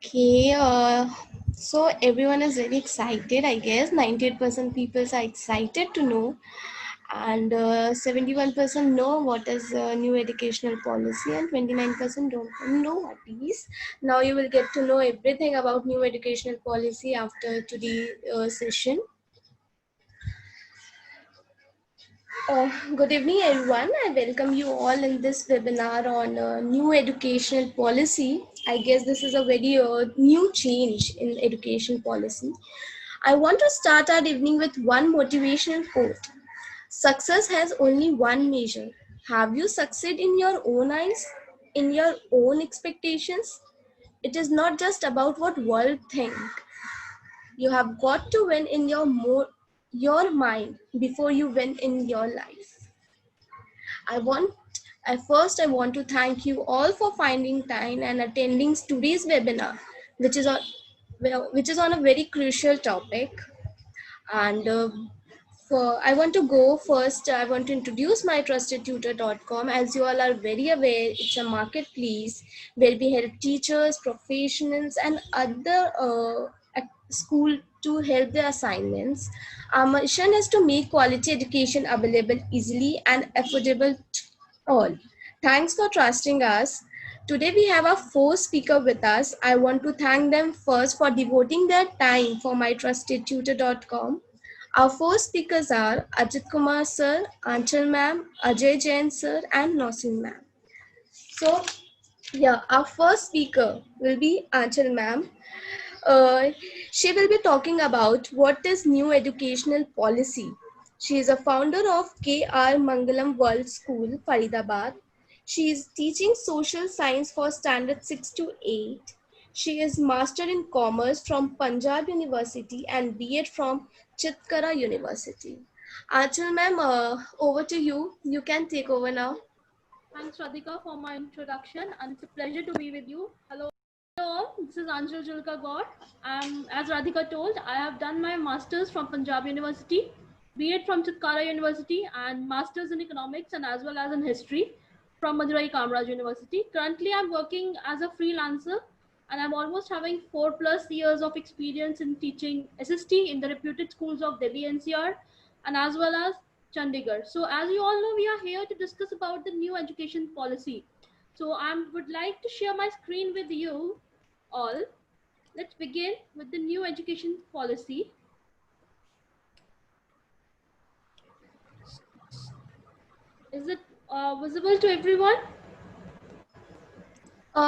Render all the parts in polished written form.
Okay, so everyone is very excited, I guess. 98% people are excited to know, and 71% know what is new educational policy, and 29% don't know what is. Now you will get to know everything about new educational policy after today's session. Good evening, everyone. I welcome you all in this webinar on new educational policy. I guess this is a very new change in education policy. I want to start our evening with one motivational quote. Success has only one measure. Have you succeeded in your own eyes, in your own expectations? It is not just about what world think. You have got to win in your mind before you win in your life. I want I want to thank you all for finding time and attending today's webinar, which is on which is on a very crucial topic. And I want to go first. I want to introduce mytrustedtutor.com. As you all are very aware, it's a marketplace where we help teachers, professionals, and other at school to help their assignments. Our mission is to make quality education available easily and affordable to all. Thanks for trusting us. Today we have our four speaker with us. I want to thank them first for devoting their time for mytrustedtutor.com. Our four speakers are Ajit Kumar sir, Anchal ma'am, Ajay Jain sir, and Nausin ma'am. So, yeah, our first speaker will be Anchal ma'am. Uh, she will be talking about what is new educational policy. She is a founder of K.R. Mangalam World School, Faridabad. She is teaching social science for standard 6 to 8. She is master in commerce from Punjab University and B.Ed from Chitkara University. Achal ma'am, over to you. You can take over now. Thanks, Radhika, for my introduction, and it's a pleasure to be with you. Hello, all. This is Anjal Julka God. As Radhika told, I have done my master's from Punjab University, B.Ed from Chitkara University, and master's in economics and as well as in history from Madurai Kamraj University. Currently, I'm working as a freelancer, and I'm almost having 4+ years of experience in teaching SST in the reputed schools of Delhi NCR and as well as Chandigarh. So as you all know, we are here to discuss about the new education policy. So I would like to share my screen with you all. Let's begin with the new education policy. Is it visible to everyone?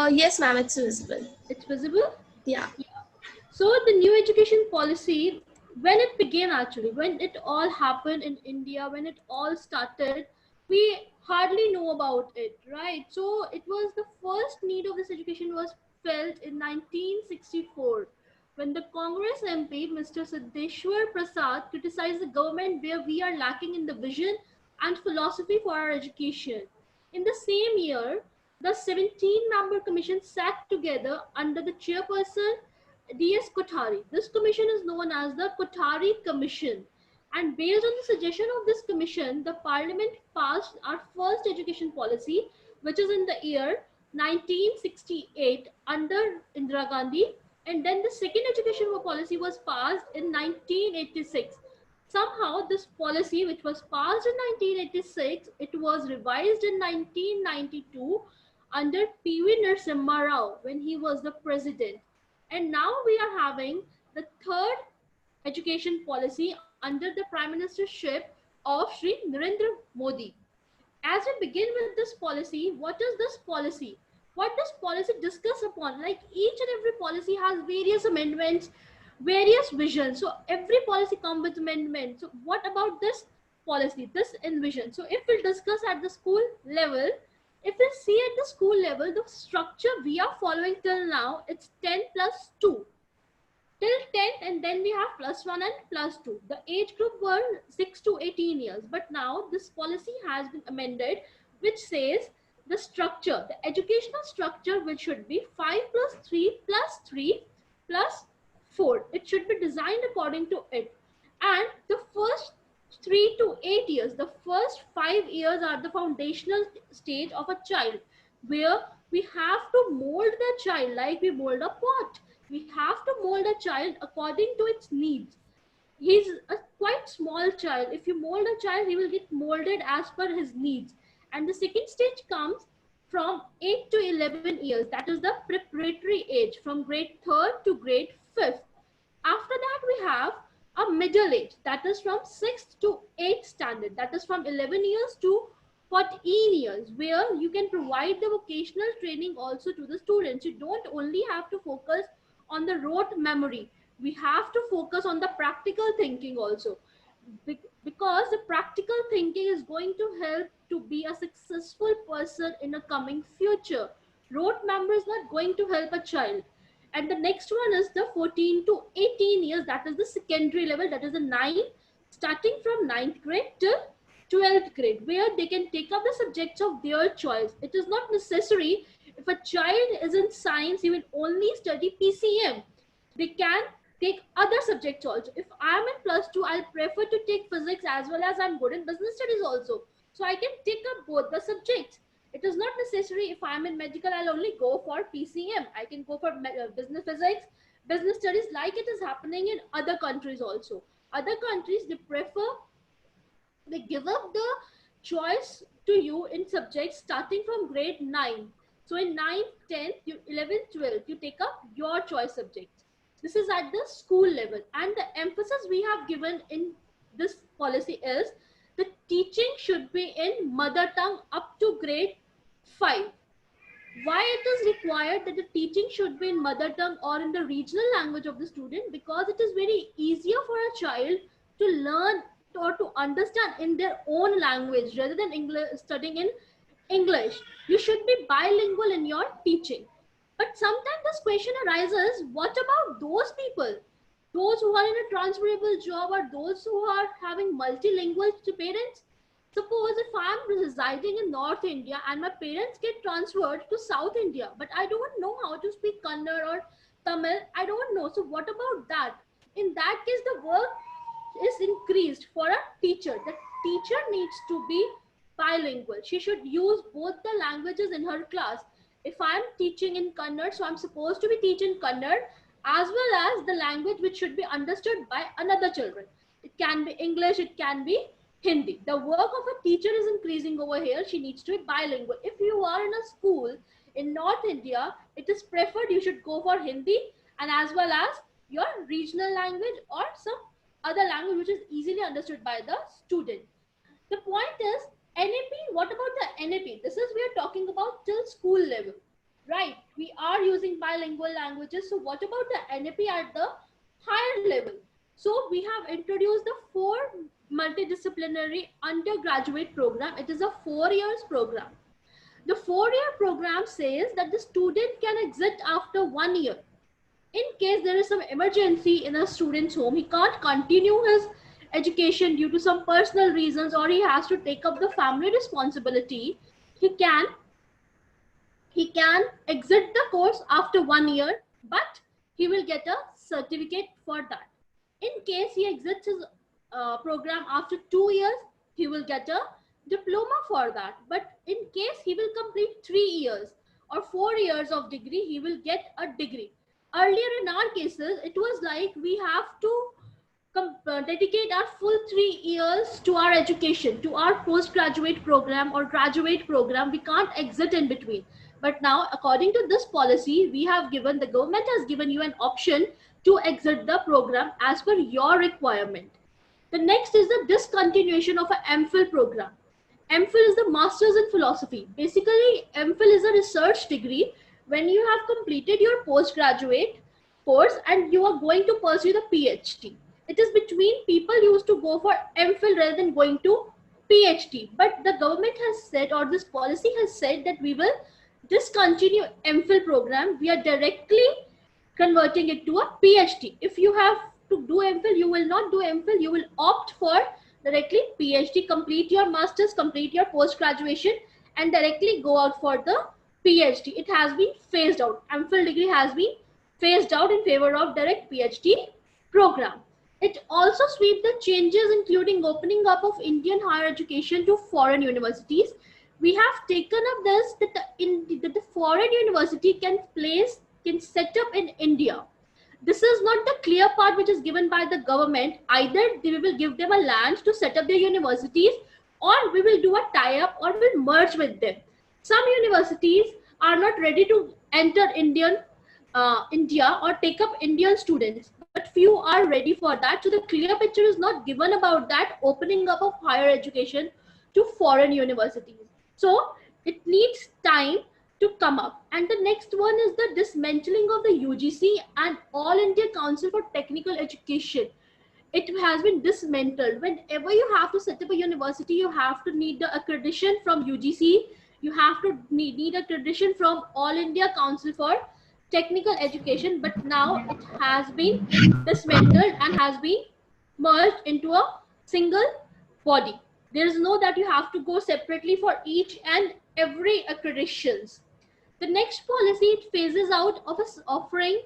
Yes, ma'am, it's visible. It's visible? Yeah. So the new education policy, when it began actually, when it all happened in India, when it all started, we hardly know about it, right? So it was the first need of this education was felt in 1964 when the Congress MP, Mr. Siddeshwar Prasad, criticized the government where we are lacking in the vision and philosophy for our education. In the same year, the 17-member commission sat together under the chairperson D.S. Kothari. This commission is known as the Kothari Commission. And based on the suggestion of this commission, the parliament passed our first education policy, which is in the year 1968 under Indira Gandhi. And then the second education policy was passed in 1986. Somehow this policy, which was passed in 1986, it was revised in 1992 under P.V. Narasimha Rao when he was the president. And now we are having the third education policy under the prime ministership of Sri Narendra Modi. As we begin with this policy, what is this policy? What does policy discuss upon? Like each and every policy has various amendments, various visions. So every policy comes with amendments. So what about this policy, this envision? So if we discuss at the school level, if we see at the school level, the structure we are following till now, it's 10 plus 2 till 10th, and then we have +1 and +2. The age group were 6 to 18 years, but now this policy has been amended, which says the structure, the educational structure, which should be 5 plus 3 plus 3 plus 4. It should be designed according to it. And the first 3 to 8 years, the first 5 years are the foundational stage of a child, where we have to mold the child like we mold a pot. We have to mold a child according to its needs. He's a quite small child. If you mold a child, he will get molded as per his needs. And the second stage comes from 8 to 11 years. That is the preparatory age, from grade 3rd to grade 5th. After that, we have a middle age, that is from 6th to 8th standard, that is from 11 years to 14 years, where you can provide the vocational training also to the students. You don't only have to focus on the rote memory. We have to focus on the practical thinking also, because the practical thinking is going to help to be a successful person in a coming future. Rote memory is not going to help a child. And the next one is the 14 to 18 years, that is the secondary level, that is the 9, starting from 9th grade till 12th grade, where they can take up the subjects of their choice. It is not necessary if a child is in science, he will only study PCM. They can take other subjects also. If I am in +2, I'll prefer to take physics as well as I'm good in business studies also. So I can take up both the subjects. It is not necessary if I'm in medical, I'll only go for PCM. I can go for business physics, business studies, like it is happening in other countries also. Other countries, they give up the choice to you in subjects starting from grade 9. So in 9th, 10th, 11th, 12th, you take up your choice subjects. This is at the school level. And the emphasis we have given in this policy is the teaching should be in mother tongue up to grade 5. Why it is required that the teaching should be in mother tongue or in the regional language of the student? Because it is very easier for a child to learn or to understand in their own language rather than studying in English. You should be bilingual in your teaching. But sometimes this question arises, what about those people? Those who are in a transferable job or those who are having multilingual parents? Suppose if I am residing in North India and my parents get transferred to South India, but I don't know how to speak Kannada or Tamil, I don't know. So what about that? In that case, the work is increased for a teacher. The teacher needs to be bilingual. She should use both the languages in her class. If I am teaching in Kannada, so I'm supposed to be teaching Kannada as well as the language which should be understood by another children. It can be English, it can be Hindi. The work of a teacher is increasing over here. She needs to be bilingual. If you are in a school in North India, it is preferred you should go for Hindi and as well as your regional language or some other language which is easily understood by the student. The point is, NAP, what about the NAP? This is we are talking about till school level, right? We are using bilingual languages. So what about the NAP at the higher level? So we have introduced the 4 multidisciplinary undergraduate program. It is a 4 years program. The 4-year program says that the student can exit after 1 year. In case there is some emergency in a student's home, he can't continue his education due to some personal reasons or he has to take up the family responsibility, he can exit the course after 1 year, but he will get a certificate for that. In case he exits his program after 2 years, he will get a diploma for that. But in case he will complete 3 years or 4 years of degree, he will get a degree. Earlier in our cases, it was like we have to dedicate our full 3 years to our education, to our postgraduate program or graduate program. We can't exit in between. But now, according to this policy, the government has given you an option to exit the program as per your requirement. The next is the discontinuation of an MPhil program. MPhil is the Masters in Philosophy. Basically, MPhil is a research degree when you have completed your postgraduate course and you are going to pursue the PhD. It is between people used to go for MPhil rather than going to PhD. But the government has said, or this policy has said, that we will discontinue MPhil program. We are directly converting it to a PhD. If you have to do MPhil, you will not do MPhil. You will opt for directly PhD, complete your masters, complete your post-graduation and directly go out for the PhD. It has been phased out. MPhil degree has been phased out in favor of direct PhD program. It also sweeps the changes, including opening up of Indian higher education to foreign universities. We have taken up this that the foreign university can set up in India. this is not the clear part which is given by the government. Either we will give them a land to set up their universities, or we will do a tie-up, or we'll merge with them. Some universities are not ready to enter India or take up Indian students, but few are ready for that. So the clear picture is not given about that opening up of higher education to foreign universities. So it needs time to come up. And the next one is the dismantling of the UGC and All India Council for Technical Education. It has been dismantled. Whenever you have to set up a university, you have to need the accreditation from UGC. You have to need accreditation from All India Council for Technical Education, but now it has been dismantled and has been merged into a single body. There is no that you have to go separately for each and every accreditations. The next policy, it phases out of us offering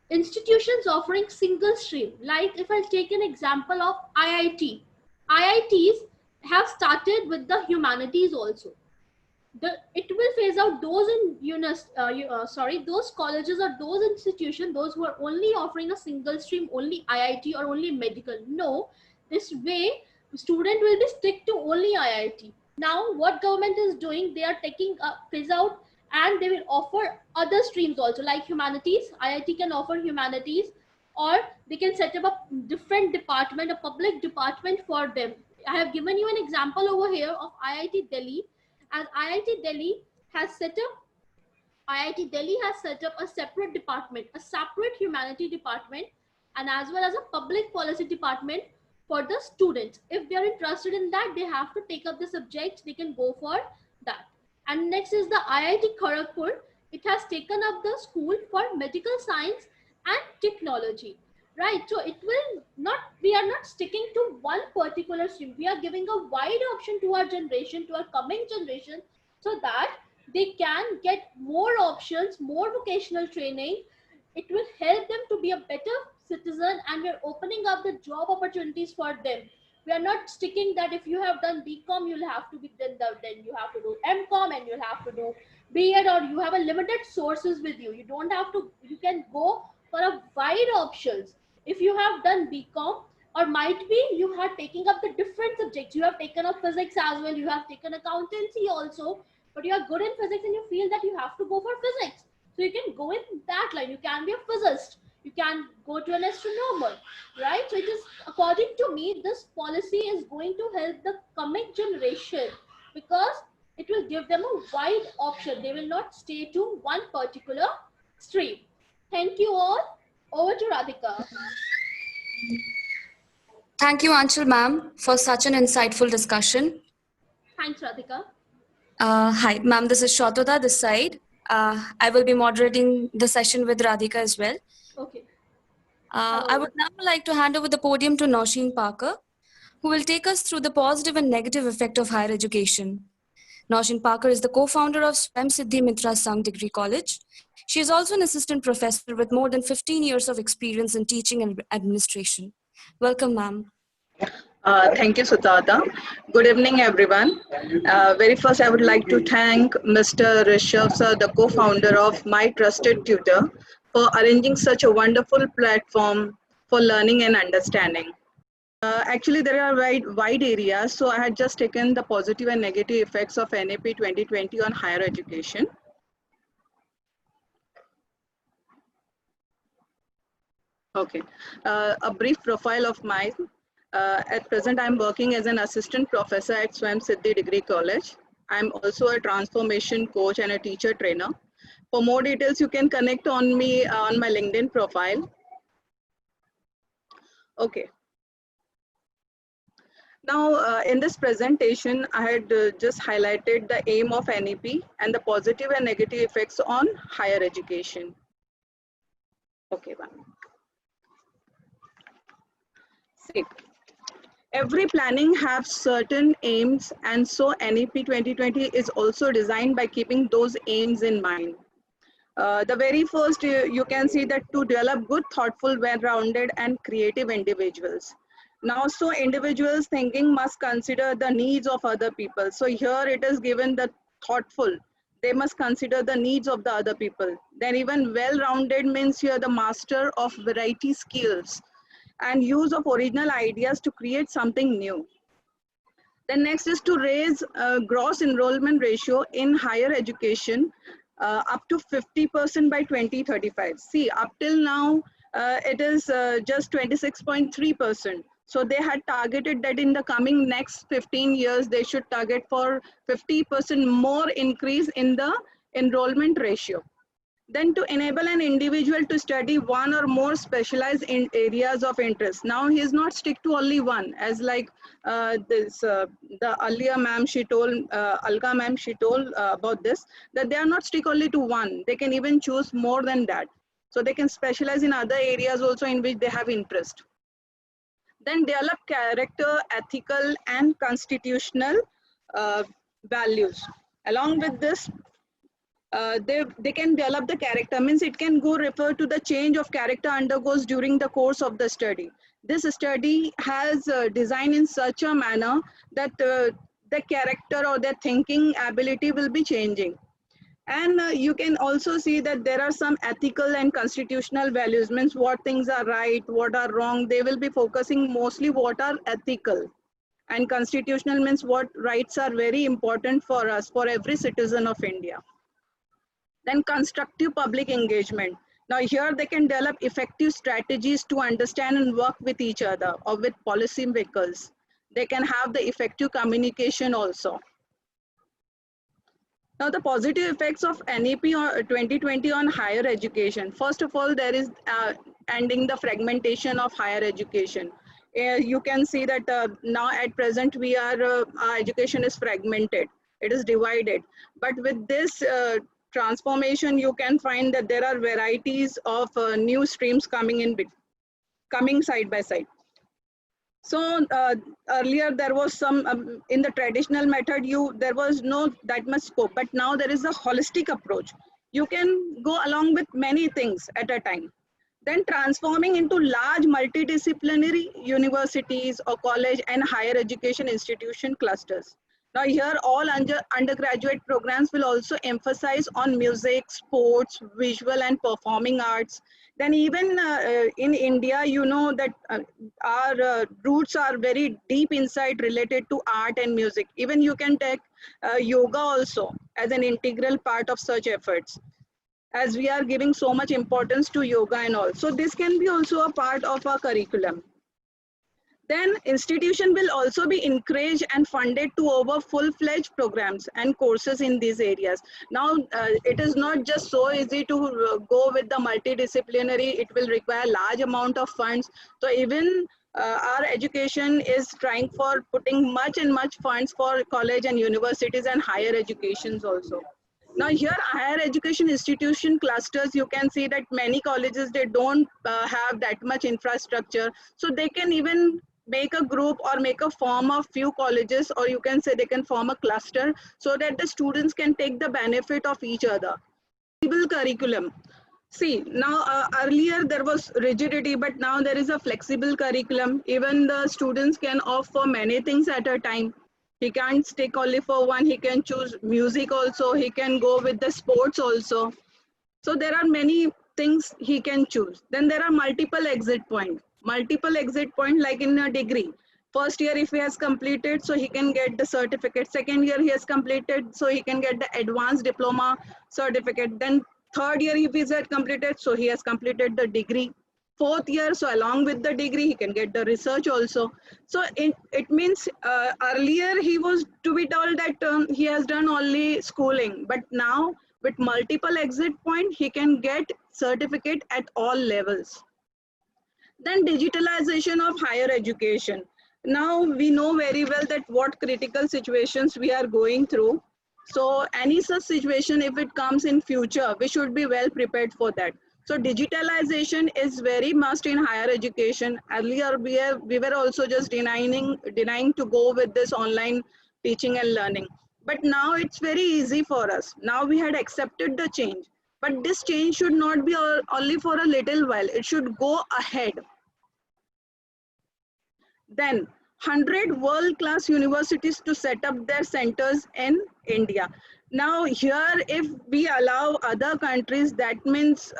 institutions offering single stream. Like if I take an example of IIT, IITs have started with the humanities also. It will phase out those those colleges or those institutions, those who are only offering a single stream, only IIT or only medical. No, this way student will be stick to only IIT. Now what government is doing, they are taking a phase out, and they will offer other streams also, like humanities. IIT can offer humanities, or they can set up a different department, a public department for them. I have given you an example over here of IIT Delhi. As IIT Delhi has set up a separate department, a separate humanity department, and as well as a public policy department for the students. If they are interested in that, they have to take up the subject, they can go for that. And next is the IIT Kharagpur. It has taken up the school for medical science and technology. Right, so it will not, we are not sticking to one particular stream. We are giving a wide option to our generation, to our coming generation, so that they can get more options, more vocational training. It will help them to be a better citizen, and we are opening up the job opportunities for them. We are not sticking that if you have done BCom, you'll have to be then you have to do MCom and you'll have to do BEd, or you have a limited sources with you. You don't have to, you can go for a wide options. If you have done BCom, or might be you are taking up the different subjects, you have taken up physics as well, you have taken accountancy also, but you are good in physics and you feel that you have to go for physics. So you can go in that line. You can be a physicist, you can go to an astronomer, right? So it is, according to me, this policy is going to help the coming generation, because it will give them a wide option. They will not stay to one particular stream. Thank you all. Over to Radhika. Thank you, Anchal ma'am, for such an insightful discussion. Thanks, Radhika. Hi, ma'am, this is Shatoda this side. I will be moderating the session with Radhika as well. Okay. I would now like to hand over the podium to Nausheen Parker, who will take us through the positive and negative effect of higher education. Nausheen Parker is the co-founder of Swam Siddhi Mitra Sangh Degree College. She is also an assistant professor with more than 15 years of experience in teaching and administration. Welcome, ma'am. Thank you, Sutata. Good evening, everyone. Very first, I would like to thank Mr. Rishabh sir, the co-founder of My Trusted Tutor, for arranging such a wonderful platform for learning and understanding. Actually, there are wide areas, so I had just taken the positive and negative effects of NAP 2020 on higher education. Okay, a brief profile of mine. At present, I'm working as an assistant professor at Swam Siddhi Degree College. I'm also a transformation coach and a teacher trainer. For more details, you can connect on me on my LinkedIn profile. Okay. Now, in this presentation, I had just highlighted the aim of NEP and the positive and negative effects on higher education. Okay, ma'am. See, every planning has certain aims, and so NEP 2020 is also designed by keeping those aims in mind. The very first, you can see that to develop good, thoughtful, well-rounded and creative individuals. Now, so individuals thinking must consider the needs of other people. So here it is given the thoughtful, They must consider the needs of the other people. Then even well-rounded means here the master of variety skills and use of original ideas to create something new. Then next is to raise gross enrollment ratio in higher education up to 50% by 2035. See, up till now, it is just 26.3%. So they had targeted that in the coming next 15 years, they should target for 50% more increase in the enrollment ratio. Then to enable an individual to study one or more specialized in areas of interest. Now he is not stick to only one, as like the earlier ma'am, she told, Alka ma'am, she told about this, that they are not stick only to one. They can even choose more than that. So they can specialize in other areas also in which they have interest. Then develop character, ethical and constitutional values. Along with this, they can develop the character, means it can go refer to the change of character undergoes during the course of the study. This study has designed in such a manner that the character or their thinking ability will be changing. And you can also see that there are some ethical and constitutional values, means what things are right, what are wrong. They will be focusing mostly what are ethical. And constitutional means what rights are very important for us, for every citizen of India. Then constructive public engagement. Now here they can develop effective strategies to understand and work with each other or with policy makers. They can have the effective communication also. Now the positive effects of NEP 2020 on higher education. First of all, there is ending the fragmentation of higher education. You can see that now at present our education is fragmented. It is divided. But with this transformation, you can find that there are varieties of new streams coming side by side. So earlier there was some in the traditional method there was no that much scope, but now there is a holistic approach. You can go along with many things at a time. Then transforming into large multidisciplinary universities or college and higher education institution clusters. Now here all undergraduate programs will also emphasize on music, sports, visual and performing arts. Then even in India, you know that our roots are very deep inside related to art and music. Even you can take yoga also as an integral part of such efforts, as we are giving so much importance to yoga and all. So this can be also a part of our curriculum. Then institution will also be encouraged and funded to over full-fledged programs and courses in these areas. Now it is not just so easy to go with the multidisciplinary, it will require large amount of funds. So even our education is trying for putting much and much funds for college and universities and higher educations also. Now here higher education institution clusters, you can see that many colleges, they don't have that much infrastructure. So they can even make a group or make a form of few colleges, or you can say they can form a cluster so that the students can take the benefit of each other. Flexible curriculum. See, now earlier there was rigidity, but now there is a flexible curriculum. Even the students can opt for many things at a time. He can't stick only for one, he can choose music also, he can go with the sports also. So there are many things he can choose. Then there are multiple exit points. Multiple exit point like in a degree. First year if he has completed, so he can get the certificate. Second year he has completed, so he can get the advanced diploma certificate. Then third year if he has completed, so he has completed the degree. Fourth year, so along with the degree, he can get the research also. So it means earlier he was to be told that he has done only schooling, but now with multiple exit point, he can get certificate at all levels. Then digitalization of higher education. Now we know very well that what critical situations we are going through. So any such situation, if it comes in future, we should be well prepared for that. So digitalization is very must in higher education. Earlier we were also just denying to go with this online teaching and learning. But now it's very easy for us. Now we had accepted the change. But this change should not be only for a little while. It should go ahead. Then 100 world-class universities to set up their centers in India. Now here, if we allow other countries, that means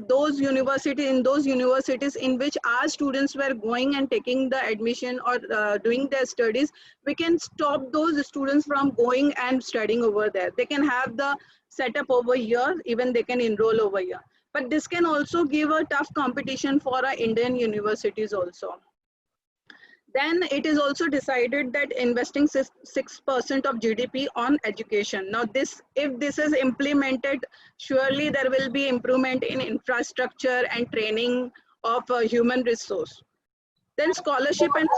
those universities in which our students were going and taking the admission or doing their studies, we can stop those students from going and studying over there. They can have the setup over here, even they can enroll over here. But this can also give a tough competition for our Indian universities also. Then it is also decided that investing 6% of GDP on education. Now this, if this is implemented, surely there will be improvement in infrastructure and training of human resource. Then scholarship and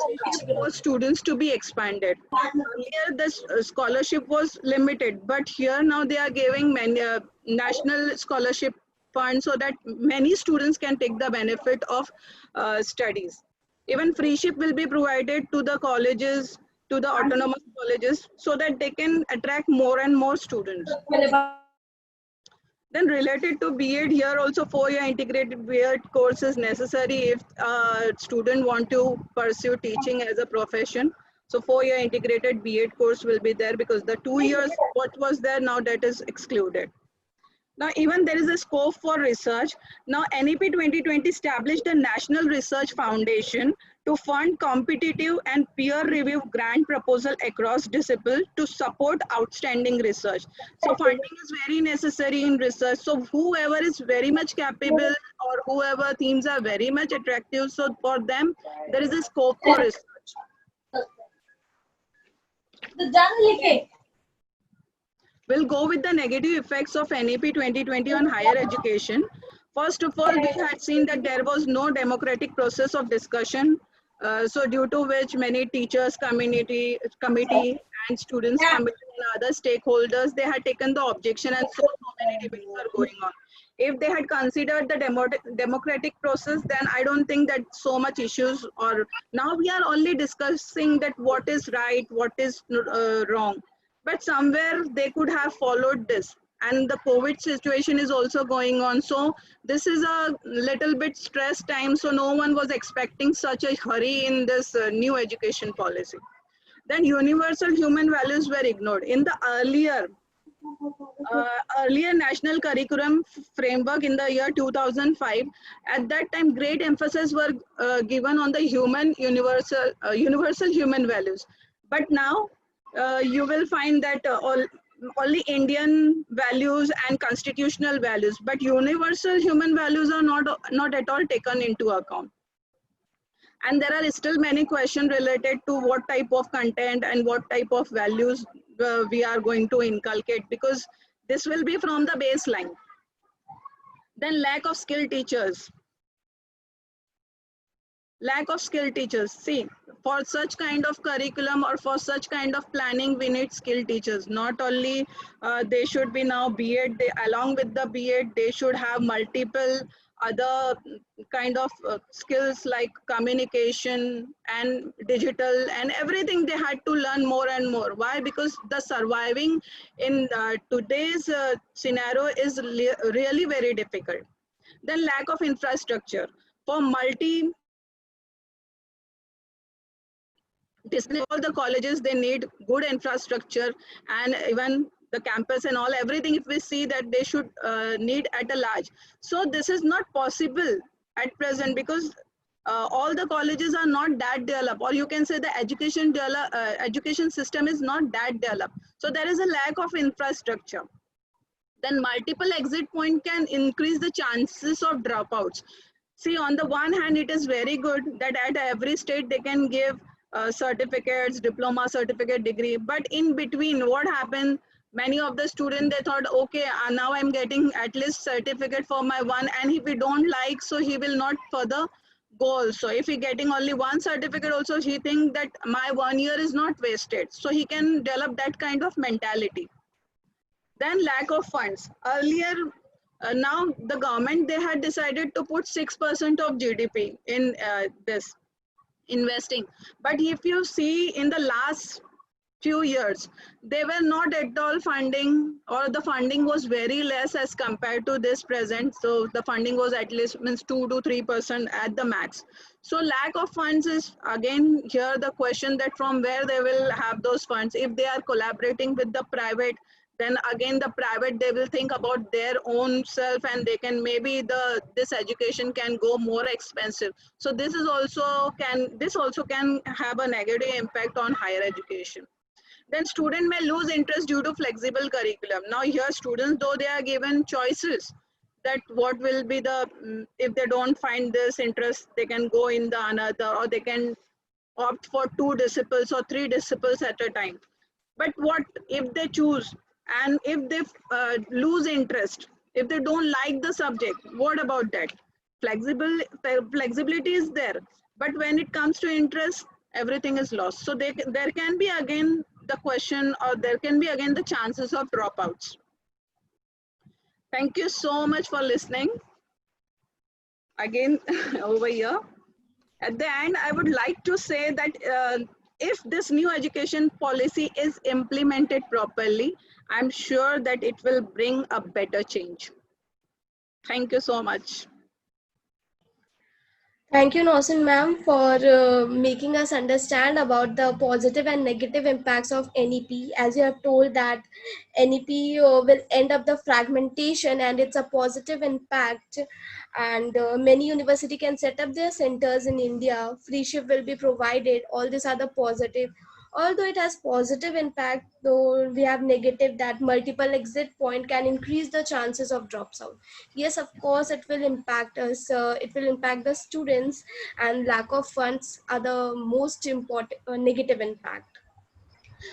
for students to be expanded. Earlier this scholarship was limited, but here now they are giving many national scholarship funds so that many students can take the benefit of studies. Even free ship will be provided to the colleges, to the autonomous colleges, so that they can attract more and more students. Then related to B.Ed, here also 4-year integrated B.Ed course is necessary if a student want to pursue teaching as a profession. So 4-year integrated B.Ed course will be there, because the 2 years what was there, now that is excluded. Now, even there is a scope for research. Now, NEP 2020 established a National Research Foundation to fund competitive and peer review grant proposal across discipline to support outstanding research. So funding is very necessary in research. So whoever is very much capable or whoever themes are very much attractive, so for them, there is a scope for research. We'll go with the negative effects of NEP 2020 on higher education. First of all, we had seen that there was no democratic process of discussion. So due to which many teachers, committee and students committee and other stakeholders, they had taken the objection, and so many debates are going on. If they had considered the democratic process, then I don't think that so much issues, or now we are only discussing that what is right, what is wrong. But somewhere they could have followed this, and the COVID situation is also going on. So this is a little bit stress time. So no one was expecting such a hurry in this new education policy. Then universal human values were ignored. In the earlier national curriculum framework in the year 2005, at that time great emphasis were given on the universal human values. But now you will find that only Indian values and constitutional values, but universal human values are not at all taken into account. And there are still many questions related to what type of content and what type of values we are going to inculcate, because this will be from the baseline. Then lack of skilled teachers. Lack of skilled teachers. See, for such kind of curriculum or for such kind of planning, we need skilled teachers. Not only they should be now B.Ed, along with the B.Ed, they should have multiple other kind of skills like communication and digital and everything. They had to learn more and more. Why? Because the surviving in today's scenario is really very difficult. Then lack of infrastructure. For all the colleges, they need good infrastructure, and even the campus and all, everything, if we see that they should need at a large. So this is not possible at present, because all the colleges are not that developed, or you can say the education system is not that developed. So there is a lack of infrastructure. Then multiple exit point can increase the chances of dropouts. See, on the one hand, it is very good that at every state they can give certificates, diploma, certificate, degree. But in between, what happened? Many of the students, they thought, okay, now I'm getting at least certificate for my one, and if we don't like, so he will not further go also. If he getting only one certificate also, he think that my 1 year is not wasted. So he can develop that kind of mentality. Then lack of funds. Earlier, now the government, they had decided to put 6% of GDP in this investing. But if you see in the last few years, they were not at all funding, or the funding was very less as compared to this present. So the funding was at least means 2 to 3% at the max. So lack of funds is again here the question that from where they will have those funds. If they are collaborating with the private, then again the private, they will think about their own self, and they can maybe this education can go more expensive. So this also can have a negative impact on higher education. Then student may lose interest due to flexible curriculum. Now here students, though they are given choices that what will be if they don't find this interest, they can go in the another, or they can opt for 2 disciples or 3 disciples at a time. But what if they choose, and if they lose interest, if they don't like the subject, what about that? Flexibility is there, but when it comes to interest, everything is lost. So there can be again the question, or there can be again the chances of dropouts. Thank you so much for listening. Again, over here. At the end, I would like to say that if this new education policy is implemented properly, I'm sure that it will bring a better change. Thank you so much. Thank you, Nausheen ma'am, for making us understand about the positive and negative impacts of NEP. As you have told that NEP will end up the fragmentation, and it's a positive impact. And many university can set up their centers in India. Free shift will be provided. All these are the positive. Although it has positive impact, though we have negative, that multiple exit point can increase the chances of drops out. Yes, of course, it will impact us. It will impact the students, and lack of funds are the most important negative impact.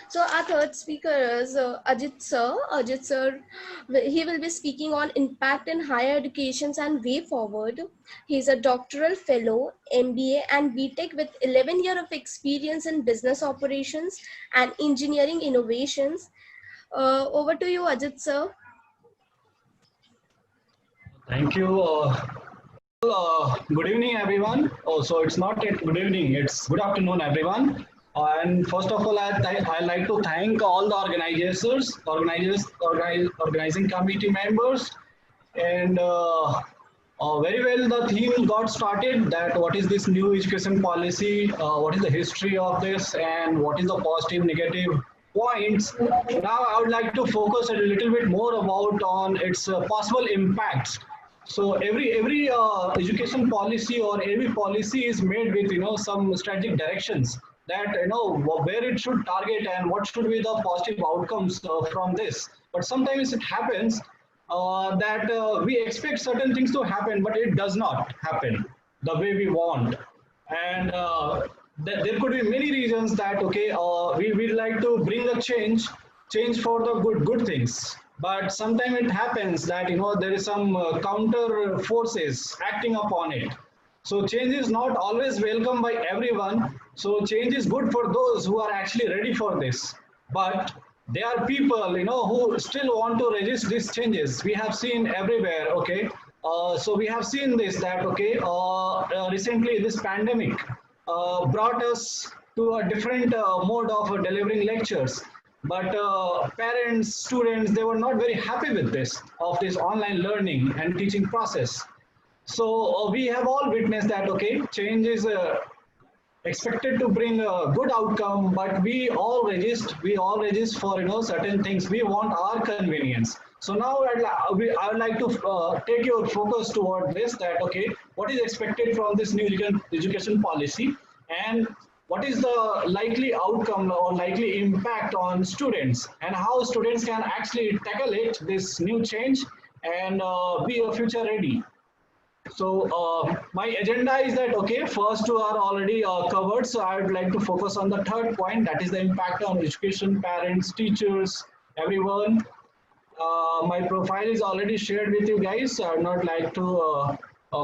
So our third speaker is Ajit sir. Ajit sir, he will be speaking on impact in higher educations and way forward. He is a doctoral fellow, MBA and BTech with 11 years of experience in business operations and engineering innovations. Over to you, Ajit sir. Thank you. Good evening, everyone. Oh, so it's not yet good evening, it's good afternoon, everyone. And first of all, I'd like to thank all the organizing committee members. And very well, the theme got started, that what is this new education policy, what is the history of this, and what is the positive, negative points. Now, I would like to focus a little bit more about on its possible impacts. So every education policy or every policy is made with some strategic directions, that where it should target and what should be the positive outcomes from this. But sometimes it happens that we expect certain things to happen, but it does not happen the way we want. And there could be many reasons that we like to bring a change for the good things. But sometimes it happens that there is some counter forces acting upon it. So change is not always welcome by everyone. So change is good for those who are actually ready for this. But there are people, who still want to resist these changes. We have seen everywhere, okay? So we have seen this, that, recently this pandemic brought us to a different mode of delivering lectures. But parents, students, they were not very happy with this, of this online learning and teaching process. So we have all witnessed that, change is expected to bring a good outcome, but we all resist for certain things. We want our convenience. So now I would like to take your focus toward this, that what is expected from this new education policy, and what is the likely outcome or likely impact on students, and how students can actually tackle this new change, and be a future ready. So my agenda is that, first two are already covered. So I would like to focus on the third point, that is the impact on education, parents, teachers, everyone. My profile is already shared with you guys. So I would not like to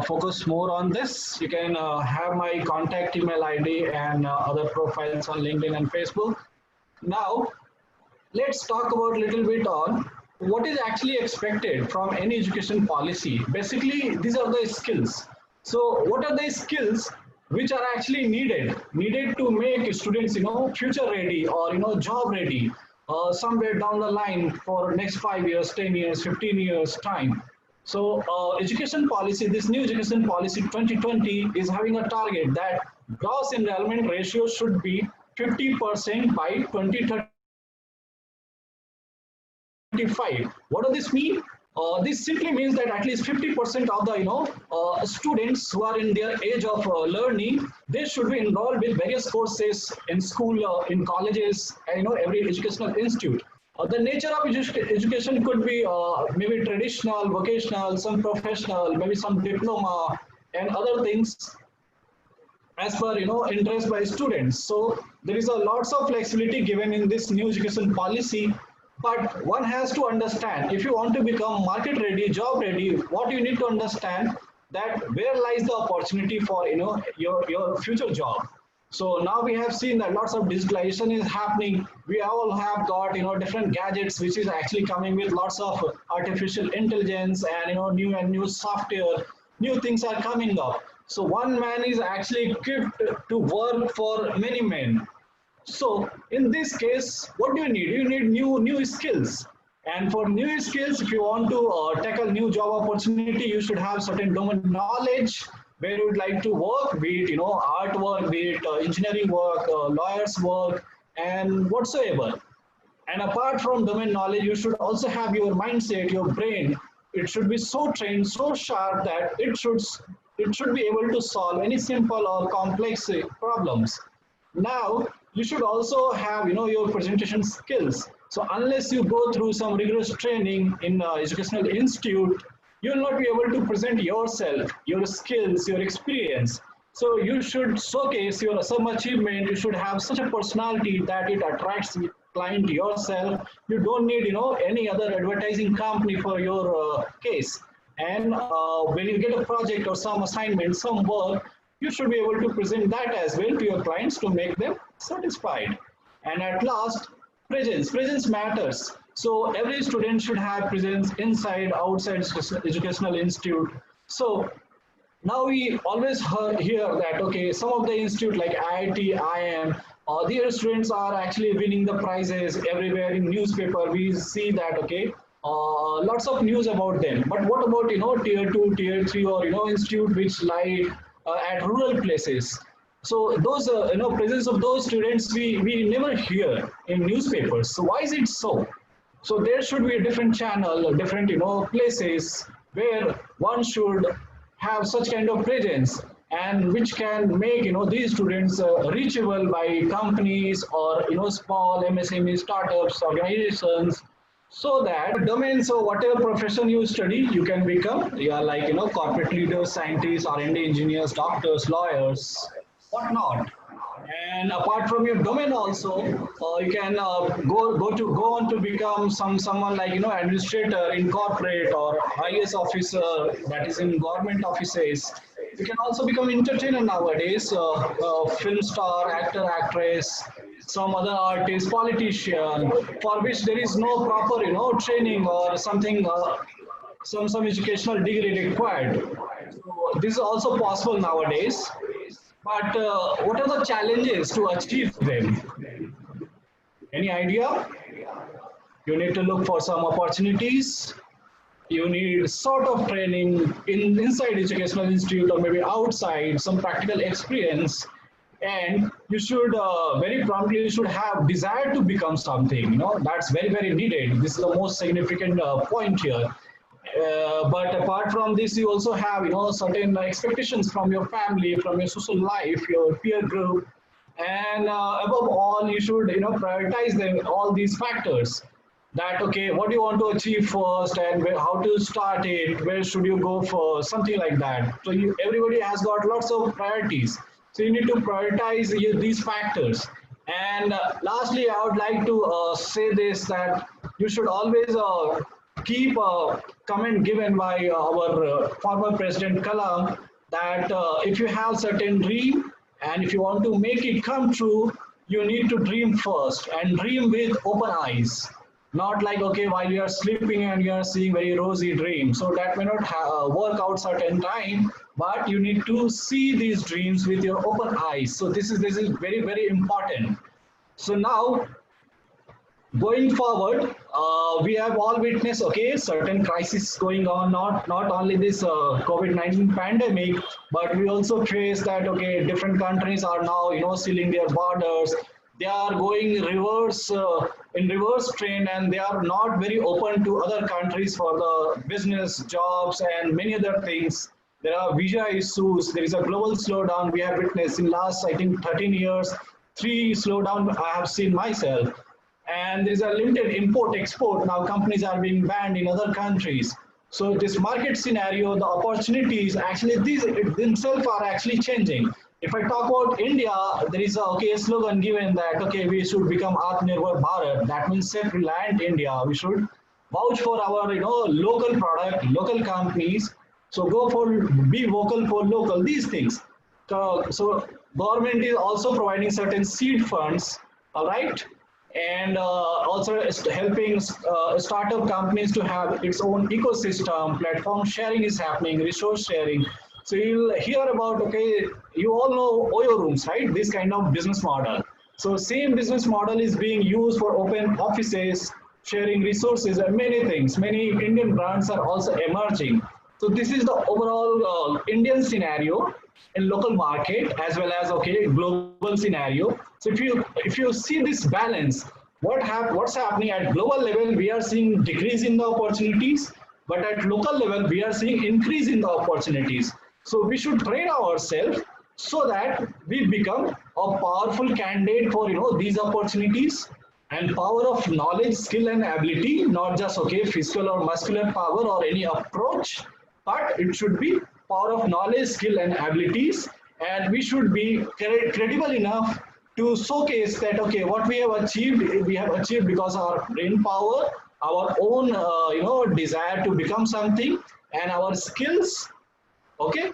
focus more on this. You can have my contact email ID and other profiles on LinkedIn and Facebook. Now, let's talk about a little bit on what is actually expected from any education policy. Basically, these are the skills. So what are the skills which are actually needed to make students, future ready or, job ready somewhere down the line for next 5 years, 10 years, 15 years time. So education policy, this new education policy 2020 is having a target that gross enrollment ratio should be 50% by 2035. What does this mean? This simply means that at least 50% of the students who are in their age of learning, they should be enrolled with various courses in school, in colleges, and every educational institute. The nature of education could be maybe traditional, vocational, some professional, maybe some diploma, and other things as per interest by students. So there is a lots of flexibility given in this new education policy. But one has to understand, if you want to become market ready, job ready, what you need to understand that where lies the opportunity for your future job. So now we have seen that lots of digitalization is happening. We all have got different gadgets which is actually coming with lots of artificial intelligence and new software. New things are coming up. So one man is actually equipped to work for many men. So in this case, what do you need? You need new skills. And for new skills, if you want to tackle new job opportunity, you should have certain domain knowledge where you would like to work, be it art work, be it engineering work, lawyers work, and whatsoever. And apart from domain knowledge, you should also have your mindset, your brain. It should be so trained, so sharp that it should be able to solve any simple or complex problems. Now, you should also have your presentation skills. So unless you go through some rigorous training in educational institute, you will not be able to present yourself, your skills, your experience. So you should showcase your some achievement. You should have such a personality that it attracts the client yourself. You don't need any other advertising company for your case. And when you get a project or some assignment, some work, you should be able to present that as well to your clients to make them satisfied. And at last, presence matters. So every student should have presence inside, outside educational institute. So now we always hear that, okay, some of the institute like IIT, IIM, their students are actually winning the prizes everywhere in newspaper. We see that, okay, lots of news about them. But what about, tier 2, tier 3 or, institute which lie at rural places? So those, presence of those students, we never hear in newspapers. So why is it so? So there should be a different channel, different, places where one should have such kind of presence and which can make, these students reachable by companies or, small MSME startups, organizations, so that domains or whatever profession you study, you can become, like, corporate leaders, scientists, R&D engineers, doctors, lawyers, whatnot. And apart from your domain also, you can go on to become someone like administrator in corporate or IAS officer, that is in government offices. You can also become entertainer nowadays, film star, actor, actress, some other artist, politician, for which there is no proper training or something, some educational degree required. So this is also possible nowadays. But what are the challenges to achieve them? Any idea? You need to look for some opportunities. You need sort of training inside educational institute or maybe outside, some practical experience. And you should very promptly, you should have desire to become something. That's very, very needed. This is the most significant point here. But apart from this, you also have certain expectations from your family, from your social life, your peer group, and above all, you should prioritize them, all these factors. That, okay, what do you want to achieve first, and how to start it, where should you go for, something like that. So everybody has got lots of priorities. So you need to prioritize these factors. And lastly, I would like to say this, that you should always keep a comment given by our former President Kalam, that if you have certain dream and if you want to make it come true, you need to dream first and dream with open eyes. Not like, okay, while you are sleeping and you are seeing very rosy dreams. So that may not work out certain time, but you need to see these dreams with your open eyes. So this is very, very important. So now, going forward, we have all witnessed, okay, certain crises going on, not only this COVID-19 pandemic, but we also trace that, okay, different countries are now, sealing their borders. They are going reverse, in reverse trend, and they are not very open to other countries for the business, jobs, and many other things. There are visa issues. There is a global slowdown we have witnessed in last, I think, 13 years. 3 slowdown I have seen myself. And there is a limited import-export. Now companies are being banned in other countries. So this market scenario, the opportunities, actually these themselves are actually changing. If I talk about India, there is a slogan given that, okay, we should become Atmanirbhar Bharat. That means self-reliant India. We should vouch for our, local product, local companies. So be vocal for local, these things. So government is also providing certain seed funds, all right? And also helping startup companies to have its own ecosystem. Platform sharing is happening, resource sharing. So you'll hear about, okay, you all know Oyo rooms, right? This kind of business model. So same business model is being used for open offices, sharing resources, and many things. Many Indian brands are also emerging. So this is the overall Indian scenario in local market, as well as, okay, global scenario. So if you see this balance, what's happening at global level, we are seeing decrease in the opportunities, but at local level, we are seeing increase in the opportunities. So we should train ourselves so that we become a powerful candidate for, these opportunities. And power of knowledge, skill, and ability, not just, okay, physical or muscular power or any approach, but it should be power of knowledge, skill, and abilities. And we should be credible enough to showcase that, okay, what we have achieved because of our brain power, our own, desire to become something, and our skills, okay?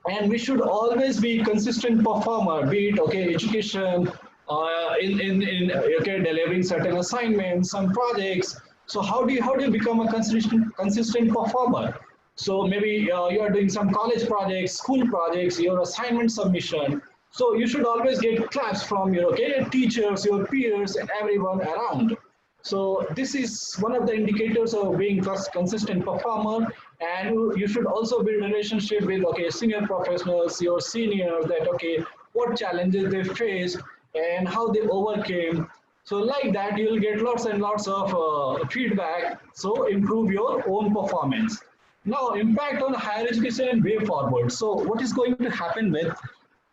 And we should always be consistent performer, be it, okay, education, okay, delivering certain assignments, some projects. So how do you become a consistent performer? So maybe you are doing some college projects, school projects, your assignment submission. So you should always get claps from your teachers, your peers, and everyone around. So this is one of the indicators of being consistent performer. And you should also build relationship with senior professionals, your seniors, that what challenges they faced and how they overcame. So like that, you will get lots and lots of feedback. So improve your own performance. Now, impact on higher education and way forward. So what is going to happen with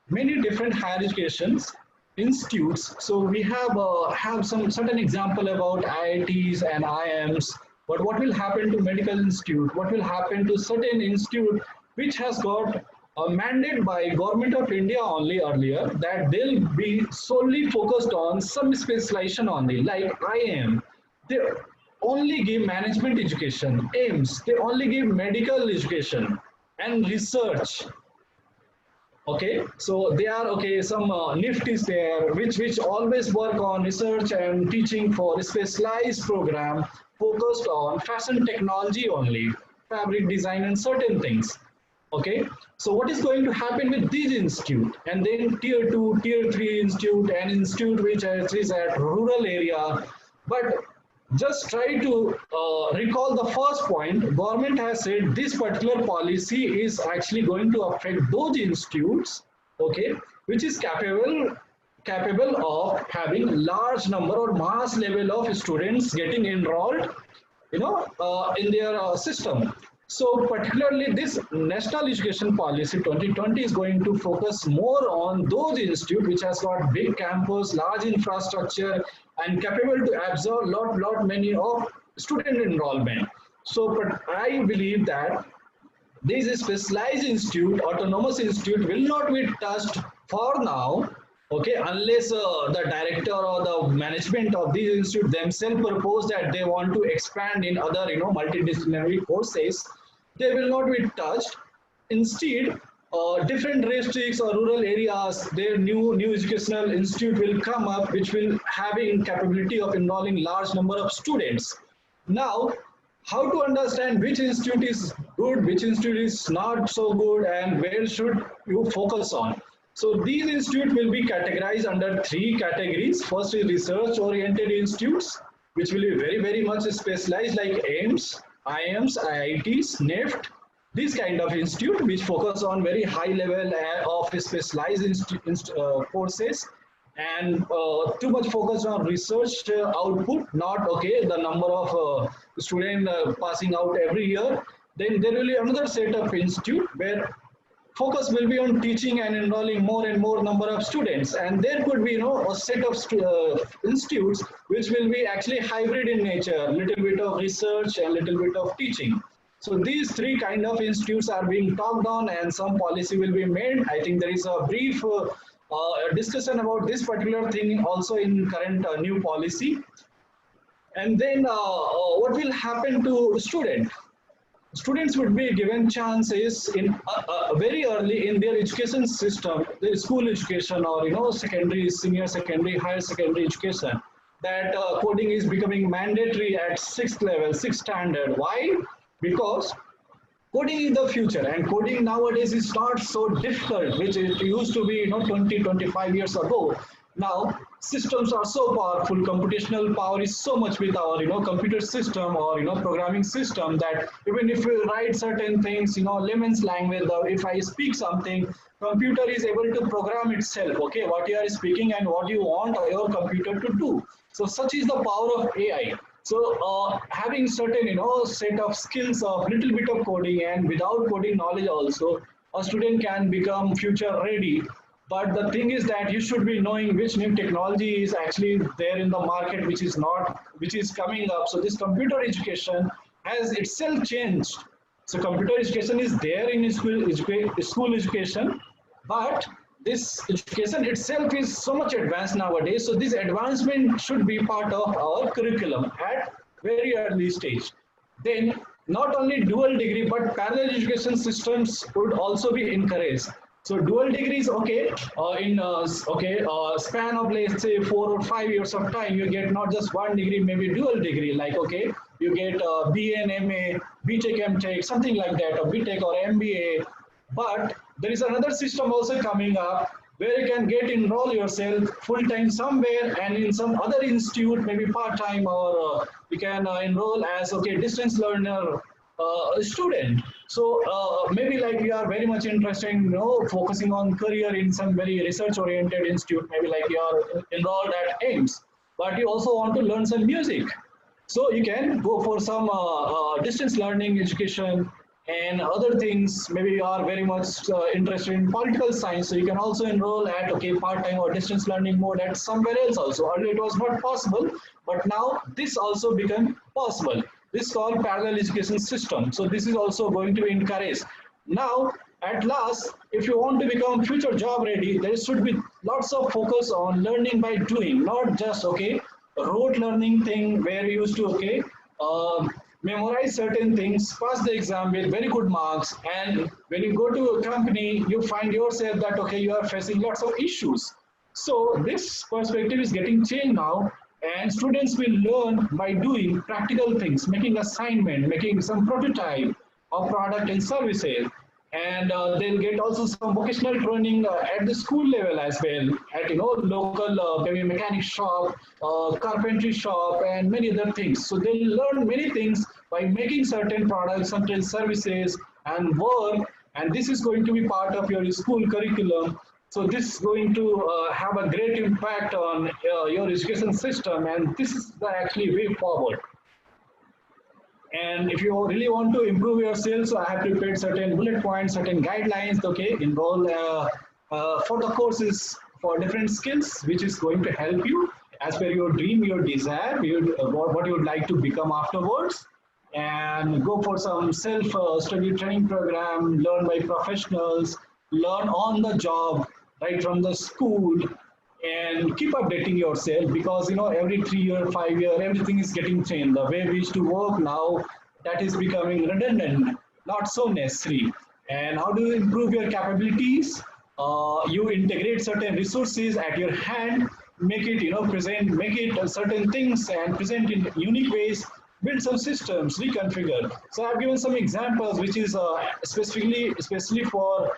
many different higher educations institutes? So we have some certain example about IITs and IIMs, but what will happen to medical institute? What will happen to certain institute which has got a mandate by Government of India only earlier that they'll be solely focused on some specialization only, like IIM. They only give management education. AIMS, they only give medical education and research. Okay, so they are some NIFT is there, which always work on research and teaching for a specialized program focused on fashion technology only, fabric design and certain things. Okay, so what is going to happen with these institute? And then tier 2, tier 3 institute and institute which is at rural area. But just try to recall the first point. Government has said this particular policy is actually going to affect those institutes, okay, which is capable of having large number or mass level of students getting enrolled, in their system. So particularly this National Education Policy 2020 is going to focus more on those institutes which has got big campus, large infrastructure, and capable to absorb lot many of student enrollment. So, but I believe that this specialized institute, autonomous institute, will not be touched for now, okay, unless the director or the management of these institute themselves propose that they want to expand in other, multidisciplinary courses. They will not be touched. Instead, different districts or rural areas, their new educational institute will come up, which will having capability of enrolling large number of students. Now, how to understand which institute is good, which institute is not so good, and where should you focus on? So these institutes will be categorized under three categories. First is research-oriented institutes, which will be very much specialized, like AIMS, IIMs, IITs, NIFT. This kind of institute which focus on very high level of specialized courses, and too much focus on research output, not the number of student passing out every year. Then there will be another set of institute where focus will be on teaching and enrolling more and more number of students, and there could be a set of institutes which will be actually hybrid in nature, little bit of research and little bit of teaching. So these three kind of institutes are being talked on, and some policy will be made. I think there is a brief discussion about this particular thing also in current new policy. And then what will happen to student? Students would be given chances in very early in their education system, the school education, or secondary, senior secondary, higher secondary education, that coding is becoming mandatory at 6th level, 6th standard. Why? Because coding is the future, and coding nowadays is not so difficult, which it used to be 20-25 years ago. Now systems are so powerful, computational power is so much with our computer system or programming system, that even if you write certain things layman's language, or if I speak something, computer is able to program itself, okay, what you are speaking and what you want your computer to do. So such is the power of AI. So having certain set of skills of little bit of coding, and without coding knowledge also, a student can become future ready. But the thing is that you should be knowing which new technology is actually there in the market, which is coming up. So this computer education has itself changed. So computer education is there in school education, but this education itself is so much advanced nowadays. So this advancement should be part of our curriculum at very early stage. Then not only dual degree, but parallel education systems would also be encouraged. So dual degrees, in span of let's say 4 or 5 years of time, you get not just one degree, maybe dual degree, like you get BA and MA, BTech, MTech, something like that, or BTech or MBA. But there is another system also coming up where you can enroll yourself full-time somewhere, and in some other institute, maybe part-time, or you can enroll as distance learner student. So maybe like you are very much interested in focusing on career in some very research-oriented institute, maybe like you are enrolled at AIMS, but you also want to learn some music. So you can go for some distance learning education and other things. Maybe you are very much interested in political science, so you can also enroll at part-time or distance learning mode at somewhere else also. Earlier it was not possible, but now this also become possible. This is called parallel education system. So this is also going to be encouraged. Now, at last, if you want to become future job ready, there should be lots of focus on learning by doing, not just rote learning thing where you used to memorize certain things, pass the exam with very good marks, and when you go to a company, you find yourself that you are facing lots of issues. So this perspective is getting changed now. And students will learn by doing practical things, making assignment, making some prototype of product and services. And they'll get also some vocational training at the school level as well, at local maybe mechanic shop, carpentry shop, and many other things. So they'll learn many things by making certain products, certain services, and work. And this is going to be part of your school curriculum. So this is going to have a great impact on your education system, and this is the actually way forward. And if you really want to improve yourself, so I have prepared certain bullet points, certain guidelines, enroll for the courses for different skills, which is going to help you as per your dream, your desire, what you would like to become afterwards. And go for some self-study training program, learn by professionals, learn on the job, right from the school, and keep updating yourself, because every 3 year, 5 year, everything is getting changed. The way we used to work now, that is becoming redundant, not so necessary. And how do you improve your capabilities? You integrate certain resources at your hand, make it, present, make it certain things and present in unique ways, build some systems, reconfigure. So I've given some examples, which is especially for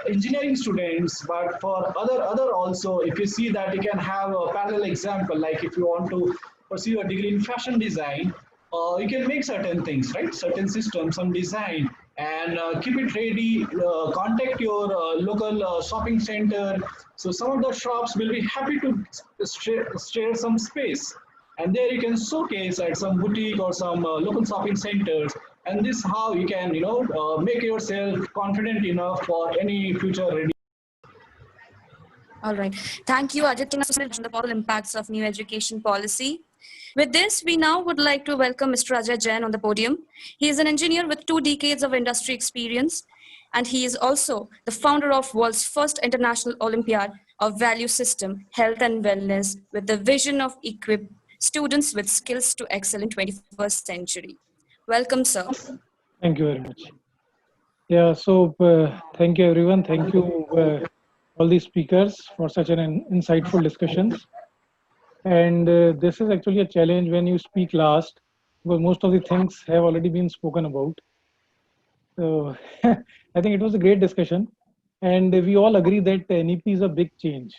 engineering students, but for other also, if you see that you can have a parallel example, like if you want to pursue a degree in fashion design, you can make certain things, right? Certain systems, some design, and keep it ready. Contact your local shopping center. So some of the shops will be happy to share some space, and there you can showcase at some boutique or some local shopping centers. And this how you can, make yourself confident enough for any future ready. All right. Thank you, Ajit, to the possible impacts of new education policy. With this, we now would like to welcome Mr. Ajay Jain on the podium. He is an engineer with 2 decades of industry experience, and he is also the founder of world's first international Olympiad of value system, health and wellness, with the vision of equip students with skills to excel in 21st century. Welcome, sir. Thank you very much. Yeah, so thank you everyone. Thank you all the speakers for such an insightful discussions. And this is actually a challenge when you speak last, because most of the things have already been spoken about. So I think it was a great discussion, and we all agree that NEP is a big change.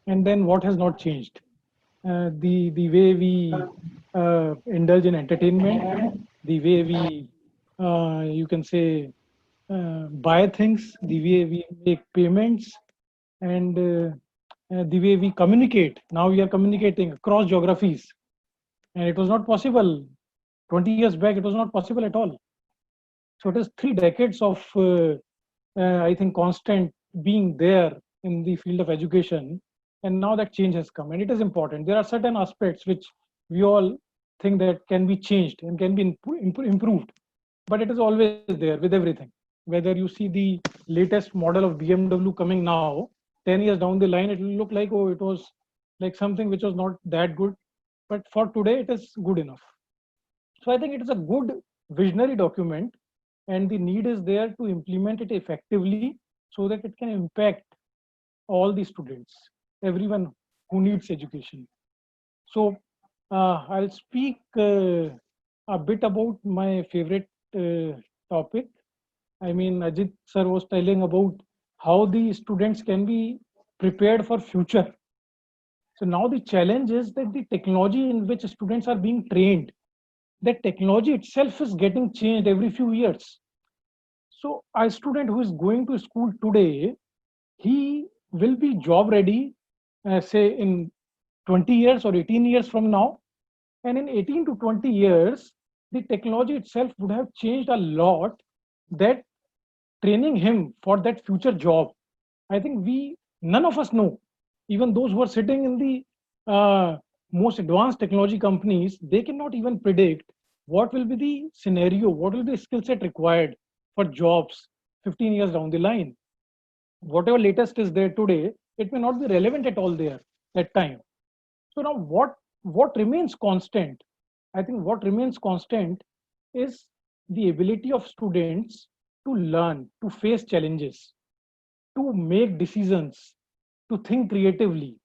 And then what has not changed? The way we indulge in entertainment, the way we you can say buy things, the way we make payments, and the way we communicate. Now we are communicating across geographies, and it was not possible 20 years back. It was not possible at all. So it is 3 decades of I think constant being there in the field of education, and now that change has come, and it is important. There are certain aspects which we all think that can be changed and can be improved, but it is always there with everything. Whether you see the latest model of BMW coming now, 10 years down the line, it will look like, oh, it was like something which was not that good, but for today it is good enough. So I think it is a good visionary document, and the need is there to implement it effectively so that it can impact all the students, everyone who needs education. So I'll speak a bit about my favorite topic. I mean, Ajit sir was telling about how the students can be prepared for future. So now the challenge is that the technology in which students are being trained, that technology itself is getting changed every few years. So a student who is going to school today, he will be job ready, say in 20 years or 18 years from now. And in 18 to 20 years, the technology itself would have changed a lot, that training him for that future job. I think none of us know, even those who are sitting in the most advanced technology companies, they cannot even predict what will be the scenario, what will be the skill set required for jobs 15 years down the line. Whatever latest is there today, it may not be relevant at all there at time. So now what remains constant? I think what remains constant is the ability of students to learn, to face challenges, to make decisions, to think creatively,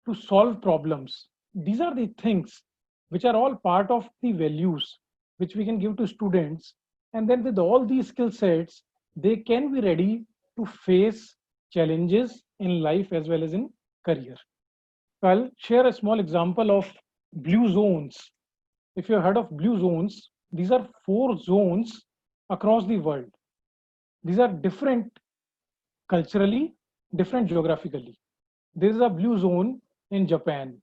to solve problems. These are the things which are all part of the values which we can give to students. And then with all these skill sets, they can be ready to face challenges in life as well as in career. So I'll share a small example of blue zones. If you've heard of blue zones, these are 4 zones across the world. These are different culturally, different geographically. There's a blue zone in Japan.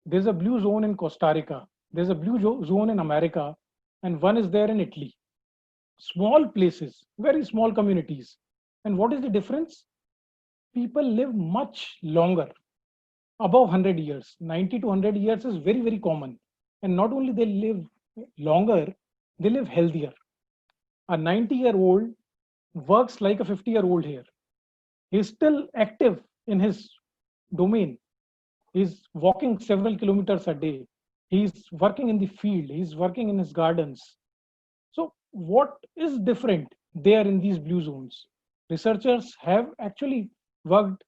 There's a blue zone in Costa Rica. There's a blue zone in America, and one is there in Italy. Small places, very small communities. And what is the difference? People live much longer, above 100 years. 90 to 100 years is very, very common. And not only they live longer, they live healthier. A 90-year-old works like a 50-year-old here. He's still active in his domain. He's walking several kilometers a day. He's working in the field. He's working in his gardens. So what is different? they are in these blue zones. Researchers have actually worked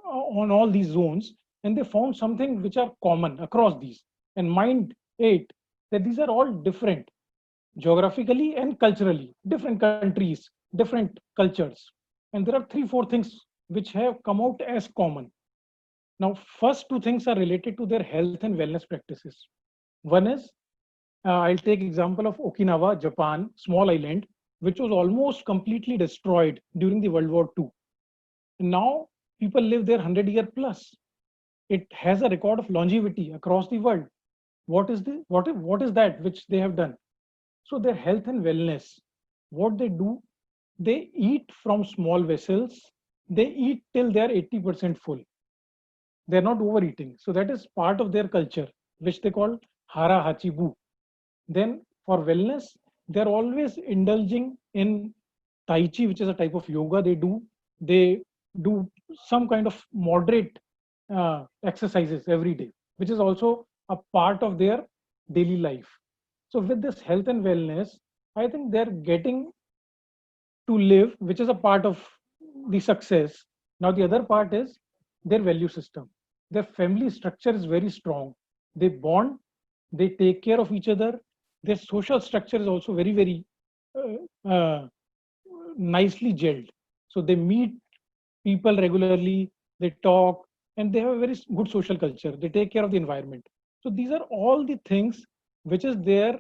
on all these zones, and they found something which are common across these. And mind it that these are all different geographically and culturally, different countries, different cultures. And there are 3-4 things which have come out as common. Now, first two things are related to their health and wellness practices. One is, I'll take example of Okinawa, Japan, small island, which was almost completely destroyed during the World War II. And now people live there 100-year plus. It has a record of longevity across the world. What is that which they have done? So their health and wellness, what they do, they eat from small vessels. They eat till they are 80% full. They're not overeating. So that is part of their culture, which they call hara hachibu. Then for wellness, they're always indulging in Tai Chi, which is a type of yoga they do. They do some kind of moderate exercises every day, which is also a part of their daily life. So with this health and wellness, I think they're getting to live, which is a part of the success. Now the other part is their value system. Their family structure is very strong. They bond, they take care of each other. Their social structure is also very, very nicely gelled. So they meet people regularly, they talk, and they have a very good social culture. They take care of the environment. So these are all the things which is there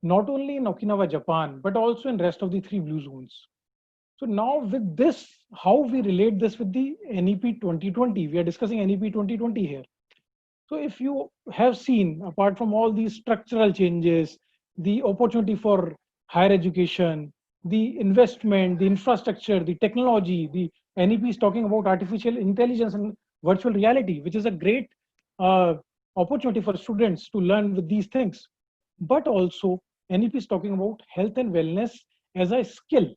not only in Okinawa, Japan, but also in rest of the 3 blue zones. So now with this, how we relate this with the NEP 2020? We are discussing NEP 2020 here. So if you have seen, apart from all these structural changes, the opportunity for higher education, the investment, the infrastructure, the technology, the NEP is talking about artificial intelligence and virtual reality, which is a great opportunity for students to learn with these things. But also NEP is talking about health and wellness as a skill,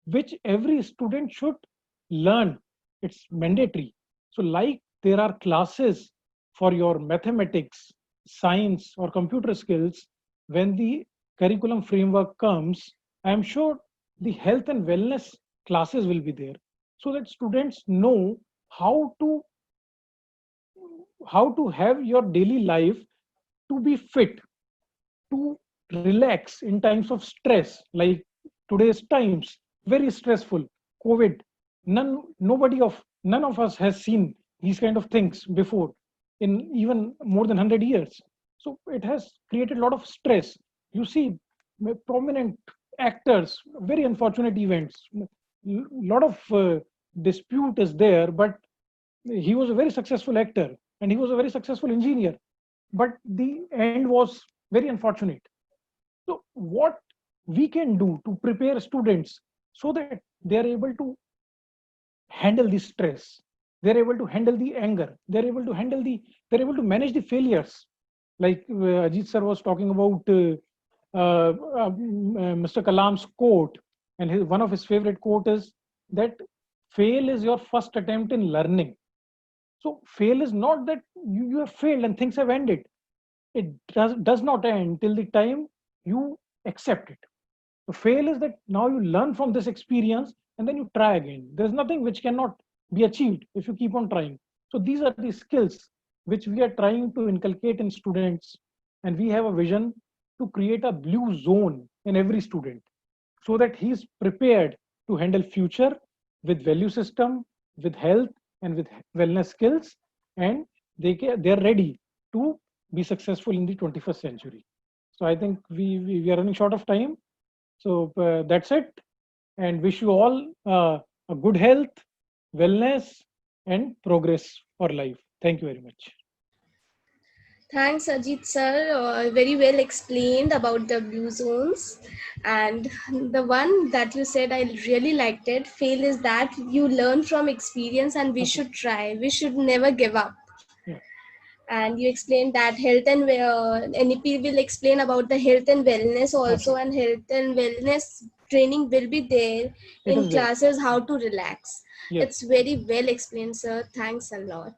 which every student should learn. It's mandatory. So like there are classes for your mathematics, science, or computer skills, when the curriculum framework comes, I'm sure the health and wellness classes will be there, so that students know how to have your daily life to be fit, to relax in times of stress, like today's times, very stressful, COVID. None of us has seen these kind of things before in even more than 100 years. So it has created a lot of stress. You see prominent actors, very unfortunate events, a lot of dispute is there, but he was a very successful actor and he was a very successful engineer, but the end was very unfortunate. So what we can do to prepare students so that they are able to handle the stress, they're able to handle the anger, they're able to manage the failures. Like Ajit sir was talking about Mr. Kalam's quote, and one of his favorite quote is that fail is your first attempt in learning. So fail is not that you have failed and things have ended. It does not end till the time you accept it. So fail is that now you learn from this experience and then you try again. There's nothing which cannot be achieved if you keep on trying. So these are the skills which we are trying to inculcate in students, and we have a vision to create a blue zone in every student so that he is prepared to handle future with value system, with health and with wellness skills, and they're ready to be successful in the 21st century. So I think we are running short of time. So that's it, and wish you all a good health, wellness, and progress for life. Thank you very much. Thanks, Ajit sir. Very well explained about the blue zones. And the one that you said, I really liked it. Fail is that you learn from experience and we should try. We should never give up. Yeah. And you explained that health and NEP will explain about the health and wellness also, and health and wellness training will be there in classes, how to relax. Yes. It's very well explained, sir. Thanks a lot.